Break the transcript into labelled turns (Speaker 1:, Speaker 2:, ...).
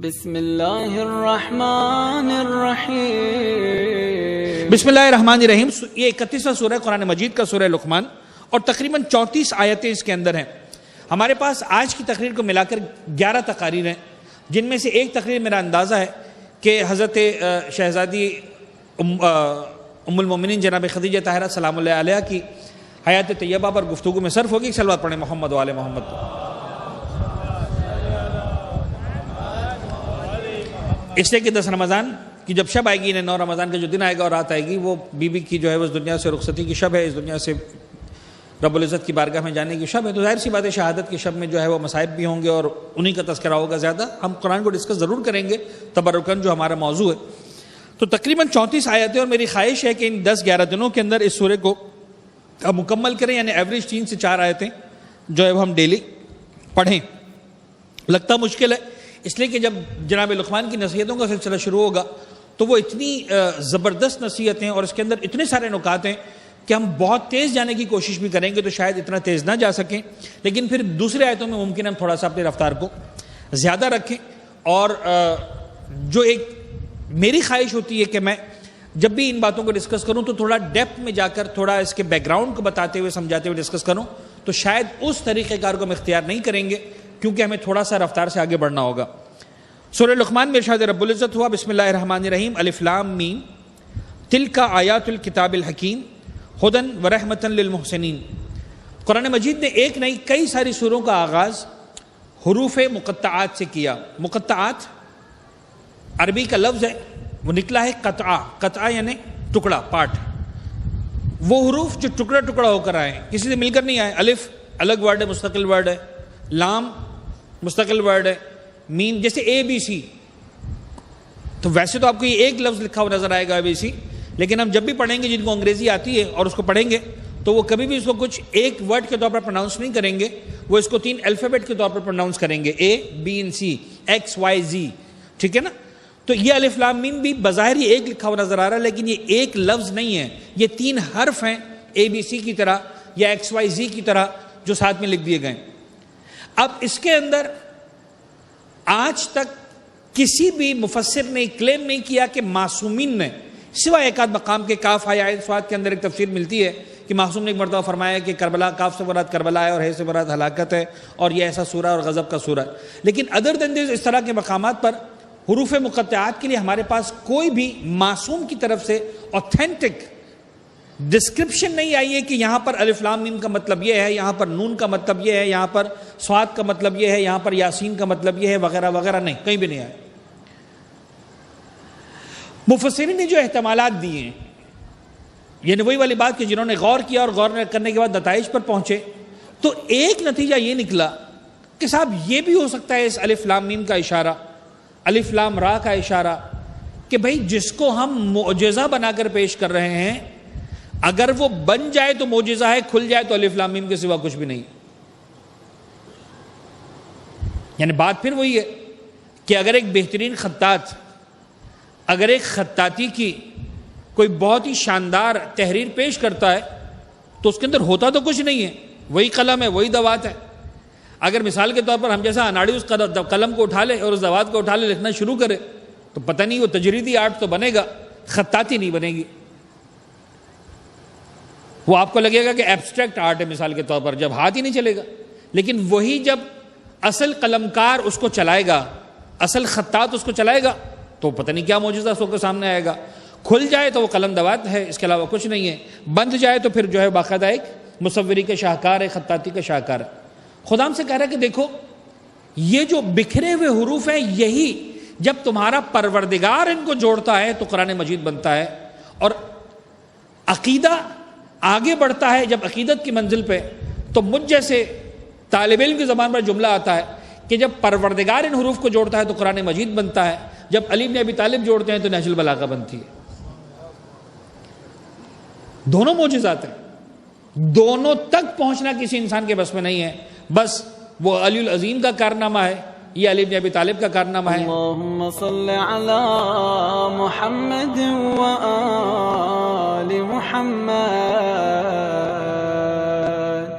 Speaker 1: بسم اللہ الرحمن الرحیم۔
Speaker 2: بسم اللہ الرحمن الرحیم۔ یہ 31واں سورہ ہے قرآن مجید کا، سورہ لقمان، اور تقریباً 34 آیتیں اس کے اندر ہیں۔ ہمارے پاس آج کی تقریر کو ملا کر 11 تقاریر ہیں، جن میں سے ایک تقریر میرا اندازہ ہے کہ حضرت شہزادی ام المومنین جناب خدیجہ طاہرہ سلام اللہ علیہ کی حیات طیبہ پر گفتگو میں صرف ہوگی۔ صلوات پڑھیں محمد و آل محمد۔ اس لیے کہ 10 رمضان کی جب شب آئے گی، 9 رمضان کا جو دن آئے گا اور رات آئے گی، وہ بی بی کی جو ہے اس دنیا سے رخصتی کی شب ہے، اس دنیا سے رب العزت کی بارگاہ میں جانے کی شب ہے۔ تو ظاہر سی بات ہے شہادت کی شب میں جو ہے وہ مصائب بھی ہوں گے اور انہی کا تذکرہ ہوگا زیادہ۔ ہم قرآن کو ڈسکس ضرور کریں گے تبرکاً، جو ہمارا موضوع ہے۔ تو تقریباً 34 آیتیں، اور میری خواہش ہے کہ ان 10-11 دنوں کے اندر اس سورے کو ہم مکمل کریں، یعنی ایوریج 3 سے 4 آیتیں جو ہے وہ ہم ڈیلی پڑھیں۔ لگتا مشکل ہے، اس لیے کہ جب جناب لقمان کی نصیحتوں کا سلسلہ شروع ہوگا تو وہ اتنی زبردست نصیحتیں اور اس کے اندر اتنے سارے نکات ہیں کہ ہم بہت تیز جانے کی کوشش بھی کریں گے تو شاید اتنا تیز نہ جا سکیں، لیکن پھر دوسرے آیتوں میں ممکن ہم تھوڑا سا اپنی رفتار کو زیادہ رکھیں۔ اور جو ایک میری خواہش ہوتی ہے کہ میں جب بھی ان باتوں کو ڈسکس کروں تو تھوڑا ڈیپتھ میں جا کر تھوڑا اس کے بیک گراؤنڈ کو بتاتے ہوئے سمجھاتے ہوئے ڈسکس کروں، تو شاید اس طریقہ کار کو ہم اختیار نہیں کریں گے، کیونکہ ہمیں تھوڑا سا رفتار سے آگے بڑھنا ہوگا۔ سورہ لقمان میں ارشاد رب العزت ہوا، بسم اللہ الرحمن الرحیم، الف لام میم، تلک آیات الکتاب الحکیم ھدی ورحمۃ للمحسنین۔ قرآن مجید نے ایک نہیں کئی ساری سوروں کا آغاز حروف مقطعات سے کیا۔ مقطعات عربی کا لفظ ہے، وہ نکلا ہے قطعہ، قطعہ یعنی ٹکڑا، پارٹ۔ وہ حروف جو ٹکڑا ٹکڑا ہو کر آئے ہیں، کسی سے مل کر نہیں آئے۔ الف الگ ورڈ ہے، مستقل ورڈ ہے، لام مستقل ورڈ ہے، میم جیسے اے بی سی، تو ویسے تو آپ کو یہ ایک لفظ لکھا ہوا نظر آئے گا اے بی سی، لیکن ہم جب بھی پڑھیں گے، جن کو انگریزی آتی ہے اور اس کو پڑھیں گے تو وہ کبھی بھی اس کو کچھ ایک ورڈ کے طور پر پروناؤنس نہیں کریں گے، وہ اس کو 3 الفابیٹ کے طور پر پروناؤنس کریں گے، A B N C X Y Z, ٹھیک ہے نا؟ تو یہ الف لام میم بھی بظاہر یہ ایک لکھا ہوا نظر آ رہا ہے، لیکن یہ ایک لفظ نہیں ہے، یہ 3 حرف ہیں، اے بی سی کی طرح یا ایکس وائی زی کی طرح جو ساتھ میں لکھ دیے گئے۔ اب اس کے اندر آج تک کسی بھی مفسر نے کلیم نہیں کیا کہ معصومین نے، سوائے ایک آدھ مقام کے کاف یا عین صاد کے اندر ایک تفسیر ملتی ہے کہ معصوم نے ایک مرتبہ فرمایا کہ کربلا، کاف سے مراد کربلا ہے اور ہے سے مراد ہلاکت ہے، اور یہ ایسا سورہ اور غضب کا سورہ ہے۔ لیکن ادر دین دس، اس طرح کے مقامات پر حروف مقطعات کے لیے ہمارے پاس کوئی بھی معصوم کی طرف سے اوتھینٹک ڈسکرپشن نہیں آئی ہے کہ یہاں پر الف لام میم کا مطلب یہ ہے، یہاں پر نون کا مطلب یہ ہے، یہاں پر صاد کا مطلب یہ ہے، یہاں پر یاسین کا مطلب یہ ہے، وغیرہ وغیرہ، نہیں، کہیں بھی نہیں آیا۔ مفسرین نے جو احتمالات دیے ہیں، یعنی وہی والی بات کہ جنہوں نے غور کیا اور غور کرنے کے بعد نتائج پر پہنچے، تو ایک نتیجہ یہ نکلا کہ صاحب یہ بھی ہو سکتا ہے اس الف لام میم کا اشارہ، الف لام را کا اشارہ، کہ بھئی جس کو ہم معجزہ بنا کر پیش کر رہے ہیں، اگر وہ بن جائے تو معجزہ ہے، کھل جائے تو الف لام میم کے سوا کچھ بھی نہیں۔ یعنی بات پھر وہی ہے کہ اگر ایک بہترین خطاط اگر ایک خطاطی کی کوئی بہت ہی شاندار تحریر پیش کرتا ہے تو اس کے اندر ہوتا تو کچھ نہیں ہے، وہی قلم ہے، وہی دوات ہے۔ اگر مثال کے طور پر ہم جیسا اناڑی اس قلم کو اٹھا لے اور اس دوات کو اٹھا لے لکھنا شروع کرے تو پتہ نہیں وہ تجریدی آرٹ تو بنے گا، خطاطی نہیں بنے گی۔ وہ آپ کو لگے گا کہ ایبسٹریکٹ آرٹ ہے مثال کے طور پر، جب ہاتھ ہی نہیں چلے گا۔ لیکن وہی جب اصل قلمکار اس کو چلائے گا، اصل خطاط اس کو چلائے گا، تو پتہ نہیں کیا معجزہ اس کے سامنے آئے گا۔ کھل جائے تو وہ قلم دوات ہے، اس کے علاوہ کچھ نہیں ہے، بند جائے تو پھر جو ہے باقاعدہ ایک مصوری کا شاہکار ہے، خطاطی کا شاہکار ہے۔ خدا ہم سے کہہ رہا ہے کہ دیکھو یہ جو بکھرے ہوئے حروف ہیں، یہی جب تمہارا پروردگار ان کو جوڑتا ہے تو قرآن مجید بنتا ہے۔ اور عقیدہ آگے بڑھتا ہے جب عقیدت کی منزل پہ، تو مجھ جیسے طالب علم کی زبان پر جملہ آتا ہے کہ جب پروردگار ان حروف کو جوڑتا ہے تو قرآن مجید بنتا ہے، جب علی بن ابی طالب جوڑتے ہیں تو نہج البلاغہ بنتی ہے۔ دونوں معجزات ہیں، دونوں تک پہنچنا کسی انسان کے بس میں نہیں ہے، بس وہ علی العظیم کا کارنامہ ہے، یہ علی بن ابی طالب کا کارنامہ ہے۔
Speaker 1: اللہم صل علی محمد و آل محمد۔